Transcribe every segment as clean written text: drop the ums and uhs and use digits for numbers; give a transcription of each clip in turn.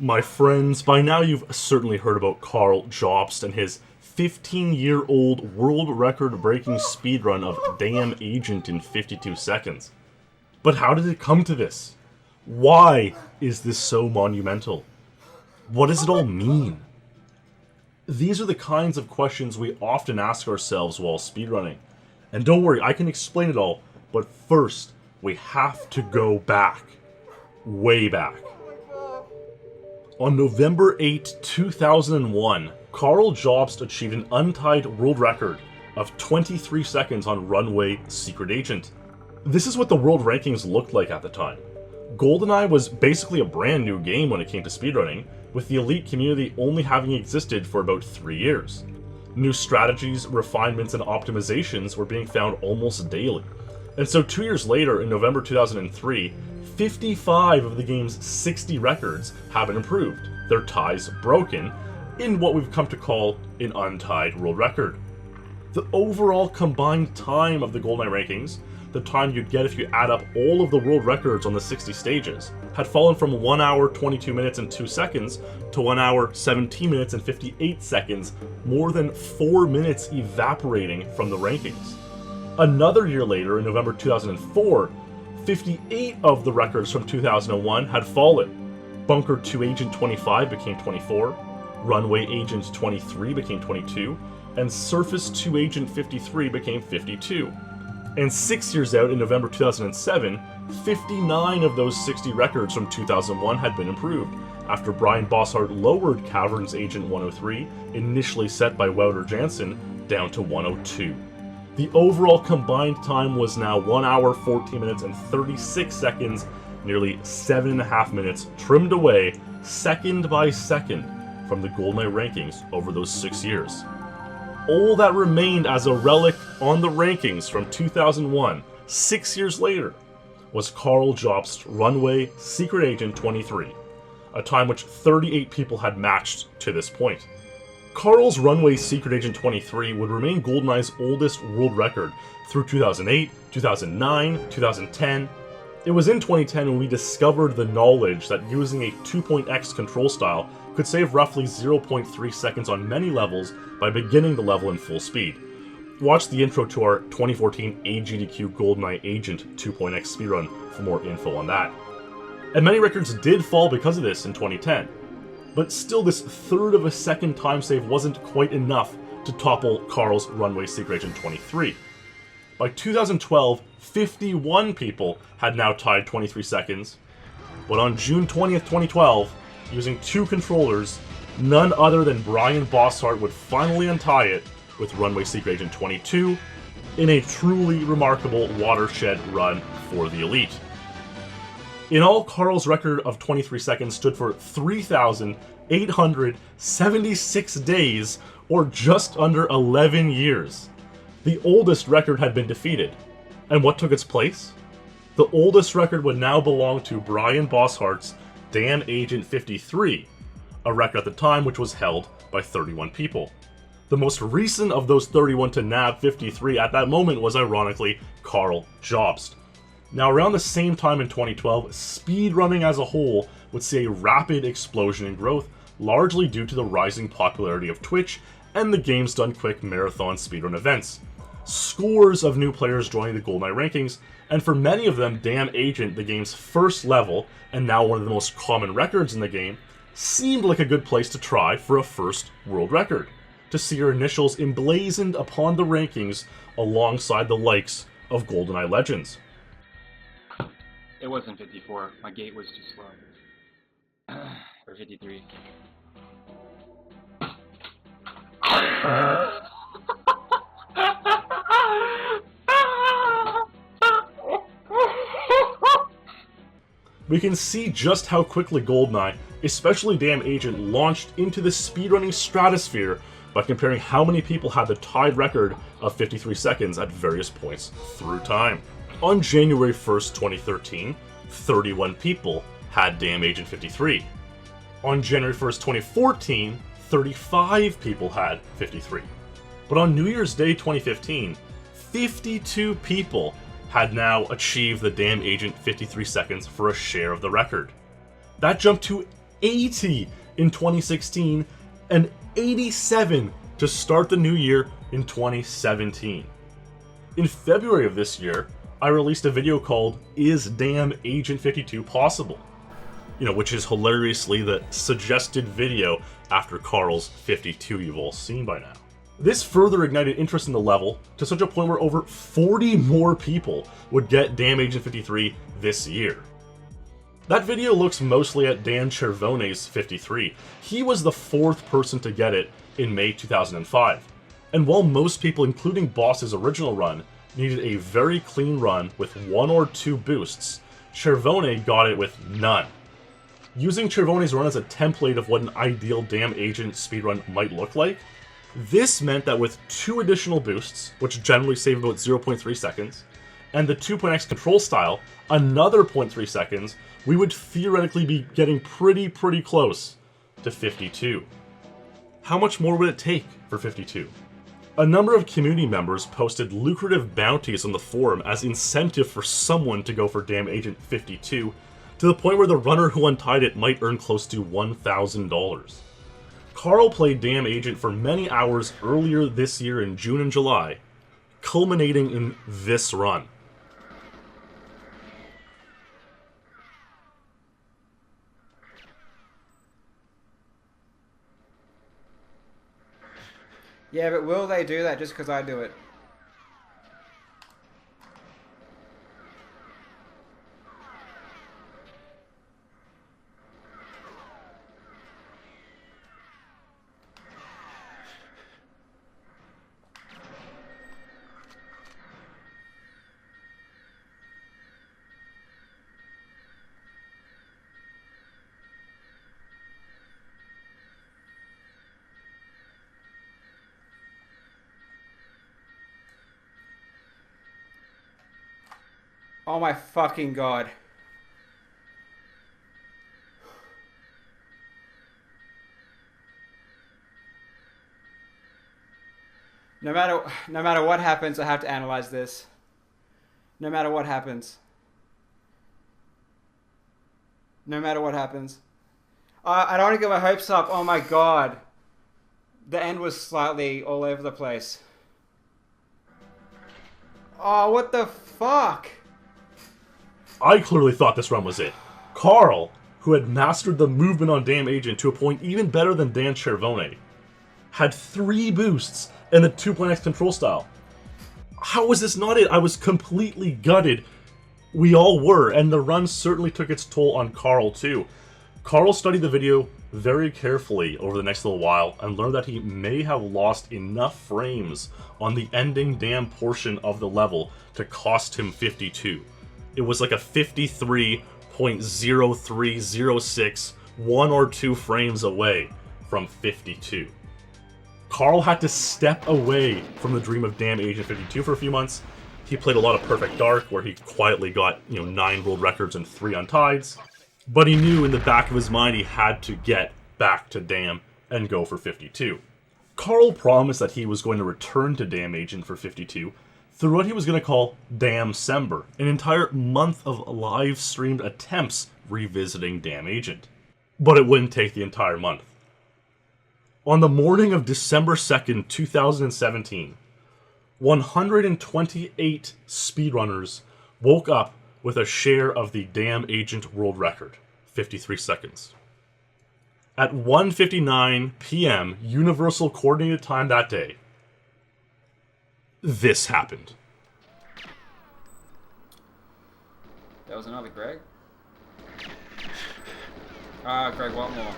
My friends, by now you've certainly heard about Karl Jobst and his 15-year-old world record-breaking speedrun of Damn Agent in 52 seconds. But how did it come to this? Why is this so monumental? What does it all mean? These are the kinds of questions we often ask ourselves while speedrunning. And don't worry, I can explain it all, but first, we have to go back. Way back. On November 8, 2001, Karl Jobst achieved an untied world record of 23 seconds on Runaway Secret Agent. This is what the world rankings looked like at the time. GoldenEye was basically a brand new game when it came to speedrunning, with the elite community only having existed for about 3 years. New strategies, refinements, and optimizations were being found almost daily. And so 2 years later, in November 2003, 55 of the game's 60 records have been improved, their ties broken, in what we've come to call an untied world record. The overall combined time of the GoldenEye rankings, the time you'd get if you add up all of the world records on the 60 stages, had fallen from 1 hour 22 minutes and 2 seconds to 1 hour 17 minutes and 58 seconds, more than 4 minutes evaporating from the rankings. Another year later, in November 2004, 58 of the records from 2001 had fallen. Bunker 2 Agent 25 became 24, Runway Agent 23 became 22, and Surface 2 Agent 53 became 52. And 6 years out, in November 2007, 59 of those 60 records from 2001 had been improved, after Brian Bossart lowered Caverns Agent 103, initially set by Wouter Jansen, down to 102. The overall combined time was now 1 hour, 14 minutes, and 36 seconds, nearly 7.5 minutes, trimmed away, second by second, from the GoldenEye rankings over those 6 years. All that remained as a relic on the rankings from 2001, 6 years later, was Karl Jobst's Runaway Secret Agent 23, a time which 38 people had matched to this point. Karl's Runway Secret Agent 23 would remain GoldenEye's oldest world record through 2008, 2009, 2010. It was in 2010 when we discovered the knowledge that using a 2.x control style could save roughly 0.3 seconds on many levels by beginning the level in full speed. Watch the intro to our 2014 AGDQ GoldenEye Agent 2.x speedrun for more info on that. And many records did fall because of this in 2010. But still, this third of a second time save wasn't quite enough to topple Karl's Runway Secret Agent 23. By 2012, 51 people had now tied 23 seconds, but on June 20th, 2012, using 2 controllers, none other than Brian Bossart would finally untie it with Runway Secret Agent 22 in a truly remarkable watershed run for the elite. In all, Karl's record of 23 seconds stood for 3,876 days, or just under 11 years. The oldest record had been defeated. And what took its place? The oldest record would now belong to Brian Bossart's Damn Agent 53, a record at the time which was held by 31 people. The most recent of those 31 to nab 53 at that moment was ironically Karl Jobst. Now, around the same time in 2012, speedrunning as a whole would see a rapid explosion in growth, largely due to the rising popularity of Twitch and the Games Done Quick marathon speedrun events. Scores of new players joining the GoldenEye rankings, and for many of them, Damn Agent, the game's first level, and now one of the most common records in the game, seemed like a good place to try for a first world record, to see your initials emblazoned upon the rankings alongside the likes of GoldenEye legends. It wasn't 54. My gate was too slow. Or 53. We can see just how quickly GoldenEye, especially Damn Agent, launched into the speedrunning stratosphere by comparing how many people had the tied record of 53 seconds at various points through time. On January 1st, 2013, 31 people had Damn Agent 53. On January 1st, 2014, 35 people had 53. But on New Year's Day 2015, 52 people had now achieved the Damn Agent 53 seconds for a share of the record. That jumped to 80 in 2016, and 87 to start the new year in 2017. In February of this year, I released a video called Is Damn Agent 52 Possible? Which is hilariously the suggested video after Karl's 52 you've all seen by now. This further ignited interest in the level to such a point where over 40 more people would get Damn Agent 53 this year. That video looks mostly at Dan Chervone's 53. He was the 4th person to get it in May 2005. And while most people, including Boss's original run, needed a very clean run with 1 or 2 boosts, Chervone got it with none. Using Chervone's run as a template of what an ideal Damn Agent speedrun might look like, this meant that with 2 additional boosts, which generally save about 0.3 seconds, and the 2.x control style, another 0.3 seconds, we would theoretically be getting pretty close to 52. How much more would it take for 52? A number of community members posted lucrative bounties on the forum as incentive for someone to go for Damn Agent 52, to the point where the runner who untied it might earn close to $1,000. Karl played Damn Agent for many hours earlier this year in June and July, culminating in this run. Yeah, but will they do that just because I do it? Oh my fucking god. No matter what happens, I have to analyze this. No matter what happens. No matter what happens. I don't want to get my hopes up. Oh my god. The end was slightly all over the place. Oh, what the fuck? I clearly thought this run was it. Karl, who had mastered the movement on Damn Agent to a point even better than Dan Chervone, had 3 boosts and the 2.x control style. How was this not it? I was completely gutted. We all were, and the run certainly took its toll on Karl too. Karl studied the video very carefully over the next little while and learned that he may have lost enough frames on the ending damn portion of the level to cost him 52. It was like a 53.0306, 1 or 2 frames away from 52. Karl had to step away from the dream of Damn Agent 52 for a few months. He played a lot of Perfect Dark, where he quietly got 9 world records and 3 untieds. But he knew in the back of his mind he had to get back to Damn and go for 52. Karl promised that he was going to return to Damn Agent for 52 through what he was going to call Damn-cember, an entire month of live-streamed attempts revisiting Damn Agent. But it wouldn't take the entire month. On the morning of December 2nd, 2017, 128 speedrunners woke up with a share of the Damn Agent world record, 53 seconds. At 1:59 p.m. Universal Coordinated Time that day, this happened. That was another Greg? Greg Watmore.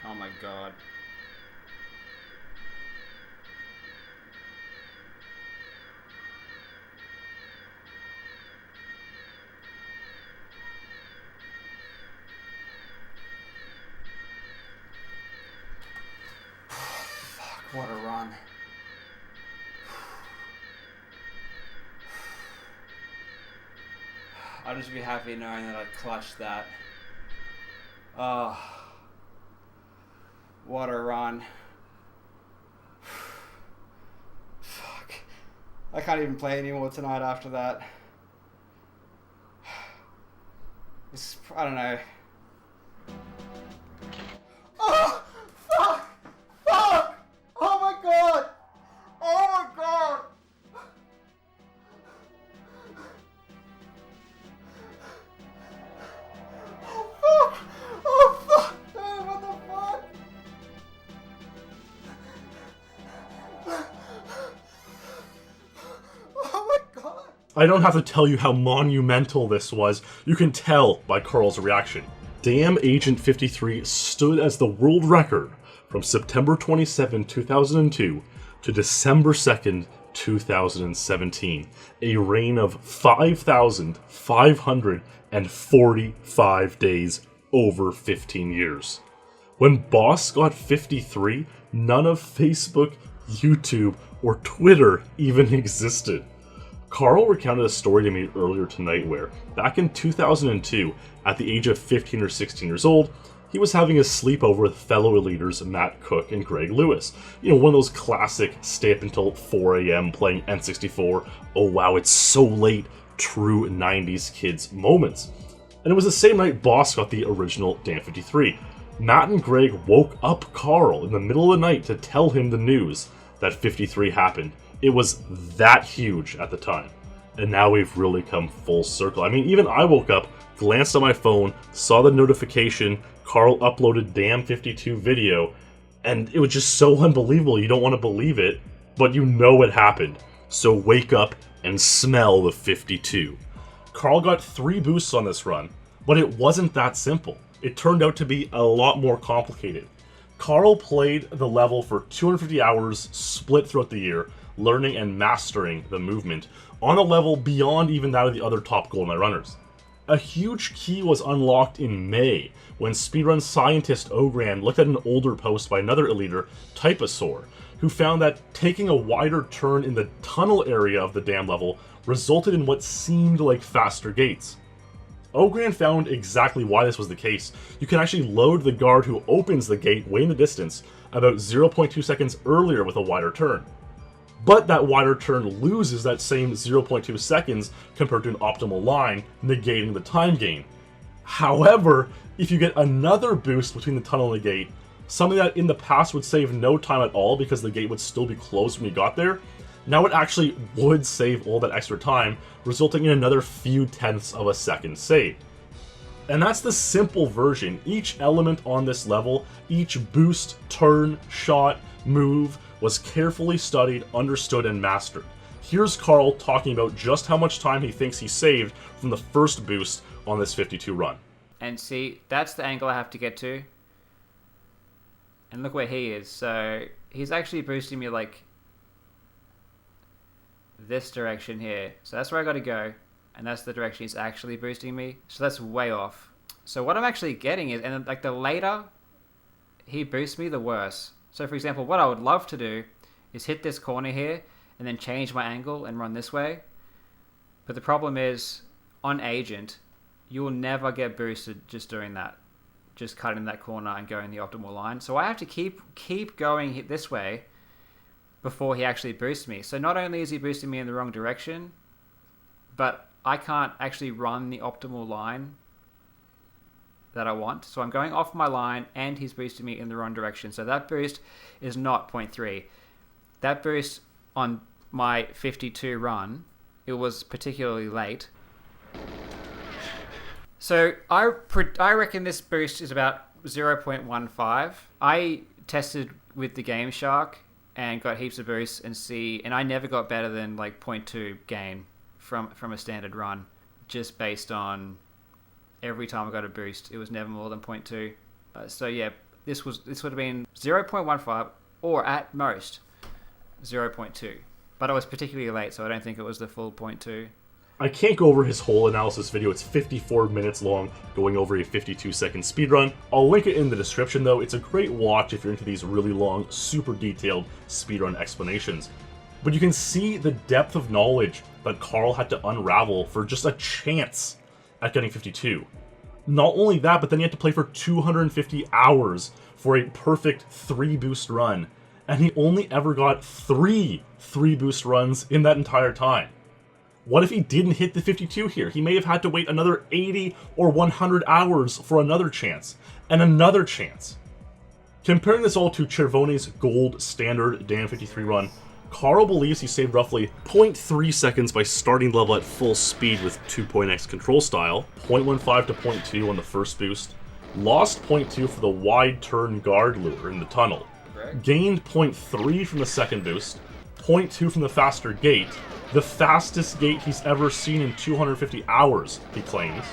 Oh my god. Fuck, what a run. I'll just be happy knowing that I clutched that. Oh, what a run. Fuck. I can't even play anymore tonight after that. I don't know. Oh, fuck! Fuck! Oh my god! Oh my god! Oh fuck! Oh fuck! Oh, what the fuck? Oh my god! I don't have to tell you how monumental this was. You can tell by Karl's reaction. Damn Agent 53 stood as the world record from September 27, 2002 to December 2nd, 2017. A reign of 5,545 days over 15 years. When Boss got 53, none of Facebook, YouTube, or Twitter even existed. Karl recounted a story to me earlier tonight where, back in 2002, at the age of 15 or 16 years old, he was having a sleepover with fellow leaders Matt Cook and Greg Lewis. You know, one of those classic stay up until 4 a.m. playing N64, oh wow, it's so late, true 90s kids moments. And it was the same night Boss got the original Dan 53. Matt and Greg woke up Karl in the middle of the night to tell him the news that 53 happened. It was that huge at the time. And now we've really come full circle. I mean, even I woke up, glanced at my phone, saw the notification, Karl uploaded Damn 52 video, and it was just so unbelievable. You don't want to believe it, but you know it happened. So wake up and smell the 52. Karl got 3 boosts on this run, but it wasn't that simple. It turned out to be a lot more complicated. Karl played the level for 250 hours split throughout the year, learning and mastering the movement on a level beyond even that of the other top GoldenEye runners. A huge key was unlocked in May when speedrun scientist Ogran looked at an older post by another eliter, Typosaur, who found that taking a wider turn in the tunnel area of the dam level resulted in what seemed like faster gates. Ogran found exactly why this was the case. You can actually load the guard who opens the gate way in the distance about 0.2 seconds earlier with a wider turn. But that wider turn loses that same 0.2 seconds compared to an optimal line, negating the time gain. However, if you get another boost between the tunnel and the gate, something that in the past would save no time at all because the gate would still be closed when you got there, now it actually would save all that extra time, resulting in another few tenths of a second saved. And that's the simple version. Each element on this level, each boost, turn, shot, move, was carefully studied, understood, and mastered. Here's Karl talking about just how much time he thinks he saved from the first boost on this 52 run. And see, that's the angle I have to get to. And look where he is. So he's actually boosting me like this direction here. So that's where I got to go. And that's the direction he's actually boosting me. So that's way off. So what I'm actually getting is, and like the later he boosts me, the worse. So for example, what I would love to do is hit this corner here and then change my angle and run this way. But the problem is, on Agent, you will never get boosted just doing that. Just cutting that corner and going the optimal line. So I have to keep going this way before he actually boosts me. So not only is he boosting me in the wrong direction, but I can't actually run the optimal line that I want. So I'm going off my line and he's boosting me in the wrong direction. So that boost is not 0.3. That boost on my 52 run, it was particularly late. So I reckon this boost is about 0.15. I tested with the Game Shark and got heaps of boosts and I never got better than like 0.2 gain from a standard run, just based on every time I got a boost, it was never more than 0.2. So yeah, this would have been 0.15 or at most 0.2. But I was particularly late, so I don't think it was the full 0.2. I can't go over his whole analysis video. It's 54 minutes long, going over a 52-second speedrun. I'll link it in the description though. It's a great watch if you're into these really long, super detailed speedrun explanations. But you can see the depth of knowledge that Karl had to unravel for just a chance at getting 52. Not only that, but then he had to play for 250 hours for a perfect 3-boost run. And he only ever got 3 3-boost runs in that entire time. What if he didn't hit the 52 here? He may have had to wait another 80 or 100 hours for another chance, and another chance. Comparing this all to Cervone's gold standard DAM 53 run, Karl believes he saved roughly 0.3 seconds by starting the level at full speed with 2.x control style, 0.15 to 0.2 on the first boost, lost 0.2 for the wide turn guard lure in the tunnel, gained 0.3 from the second boost, 0.2 from the faster gate, the fastest gate he's ever seen in 250 hours, he claims,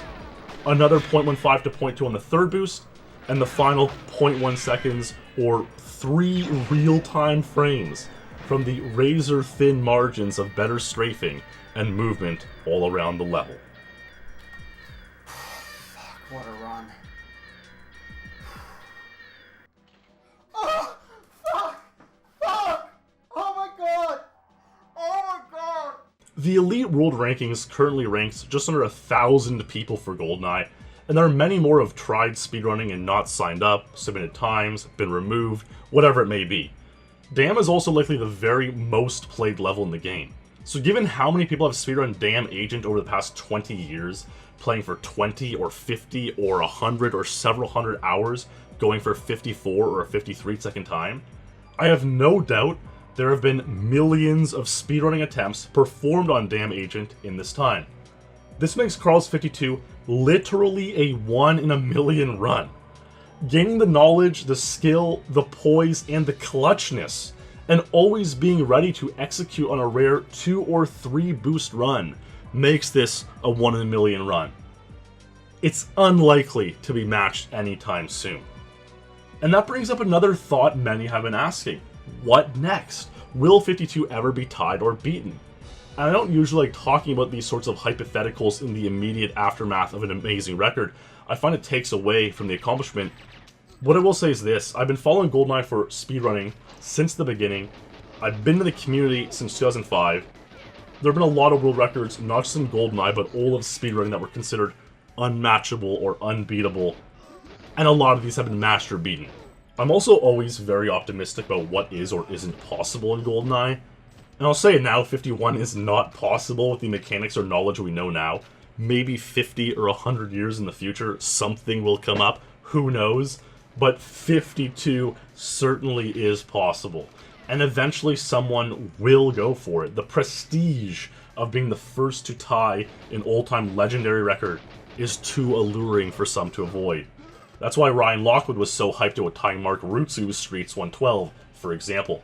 another 0.15 to 0.2 on the third boost, and the final 0.1 seconds or 3 real-time frames from the razor-thin margins of better strafing and movement all around the level. Fuck, what a run. Oh, fuck! Fuck! Oh my god! Oh my god! The Elite World Rankings currently ranks just under 1,000 people for GoldenEye, and there are many more who have tried speedrunning and not signed up, submitted times, been removed, whatever it may be. DAM is also likely the very most played level in the game. So given how many people have speedrun DAM Agent over the past 20 years, playing for 20 or 50 or 100 or several hundred hours, going for 54 or a 53-second time, I have no doubt there have been millions of speedrunning attempts performed on DAM Agent in this time. This makes Karl's 52 literally a 1 in a million run. Gaining the knowledge, the skill, the poise, and the clutchness, and always being ready to execute on a rare 2 or 3 boost run makes this a 1 in a million run. It's unlikely to be matched anytime soon. And that brings up another thought many have been asking. What next? Will 52 ever be tied or beaten? And I don't usually like talking about these sorts of hypotheticals in the immediate aftermath of an amazing record. I find it takes away from the accomplishment. What I will say is this: I've been following GoldenEye for speedrunning since the beginning. I've been to the community since 2005. There have been a lot of world records, not just in GoldenEye, but all of speedrunning that were considered unmatchable or unbeatable. And a lot of these have been matched or beaten. I'm also always very optimistic about what is or isn't possible in GoldenEye. And I'll say it now, 51 is not possible with the mechanics or knowledge we know now. Maybe 50 or 100 years in the future, something will come up. Who knows? But 52 certainly is possible. And eventually someone will go for it. The prestige of being the first to tie an all-time legendary record is too alluring for some to avoid. That's why Ryan Lockwood was so hyped about tying Mark Rutsu's Streets 112, for example.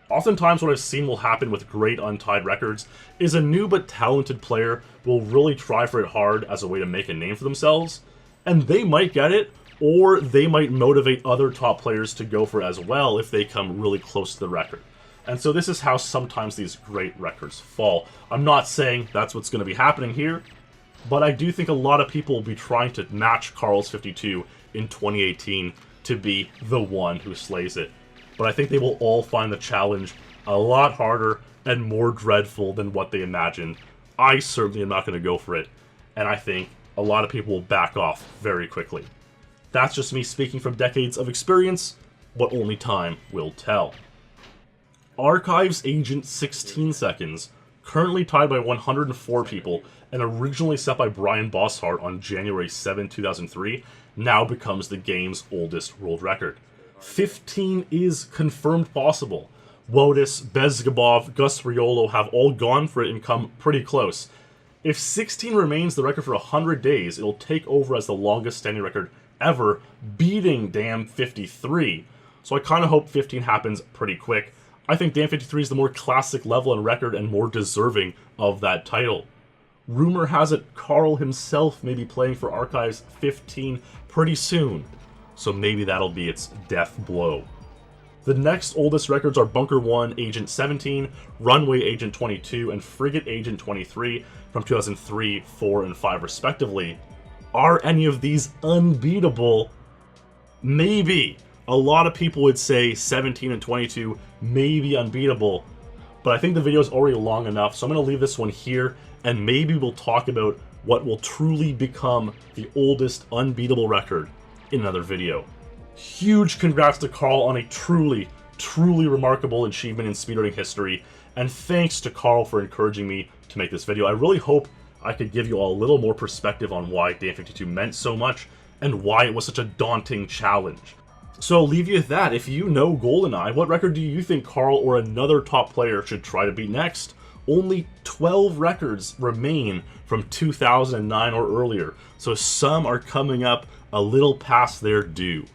Oftentimes what I've seen will happen with great untied records is a new but talented player will really try for it hard as a way to make a name for themselves, and they might get it, or they might motivate other top players to go for it as well if they come really close to the record. And so this is how sometimes these great records fall. I'm not saying that's what's going to be happening here, but I do think a lot of people will be trying to match Karl's 52 in 2018 to be the one who slays it. But I think they will all find the challenge a lot harder and more dreadful than what they imagined. I certainly am not going to go for it, and I think a lot of people will back off very quickly. That's just me speaking from decades of experience, but only time will tell. Archives Agent 16 seconds, currently tied by 104 people, and originally set by Brian Bosshart on January 7, 2003, now becomes the game's oldest world record. 15 is confirmed possible. Wotus, Bezgabov, Gus Riolo have all gone for it and come pretty close. If 16 remains the record for 100 days, it'll take over as the longest standing record ever, beating DAM 53. So I kind of hope 15 happens pretty quick. I think DAM 53 is the more classic level and record and more deserving of that title. Rumor has it Karl himself may be playing for Archives 15 pretty soon, so maybe that'll be its death blow. The next oldest records are Bunker 1 Agent 17, Runaway Agent 22, and Frigate Agent 23 from 2003, 4, and 5 respectively. Are any of these unbeatable? Maybe. A lot of people would say 17 and 22 may be unbeatable, but I think the video is already long enough, so I'm going to leave this one here, and maybe we'll talk about what will truly become the oldest unbeatable record in another video. Huge congrats to Karl on a truly, truly remarkable achievement in speedrunning history, and thanks to Karl for encouraging me to make this video. I really hope I could give you all a little more perspective on why Dam 52 meant so much, and why it was such a daunting challenge. So I'll leave you with that. If you know GoldenEye, what record do you think Karl or another top player should try to beat next? Only 12 records remain from 2009 or earlier, so some are coming up a little past their due.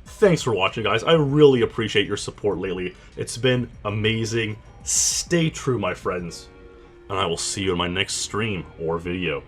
Thanks for watching, guys. I really appreciate your support lately. It's been amazing. Stay true, my friends, and I will see you in my next stream or video.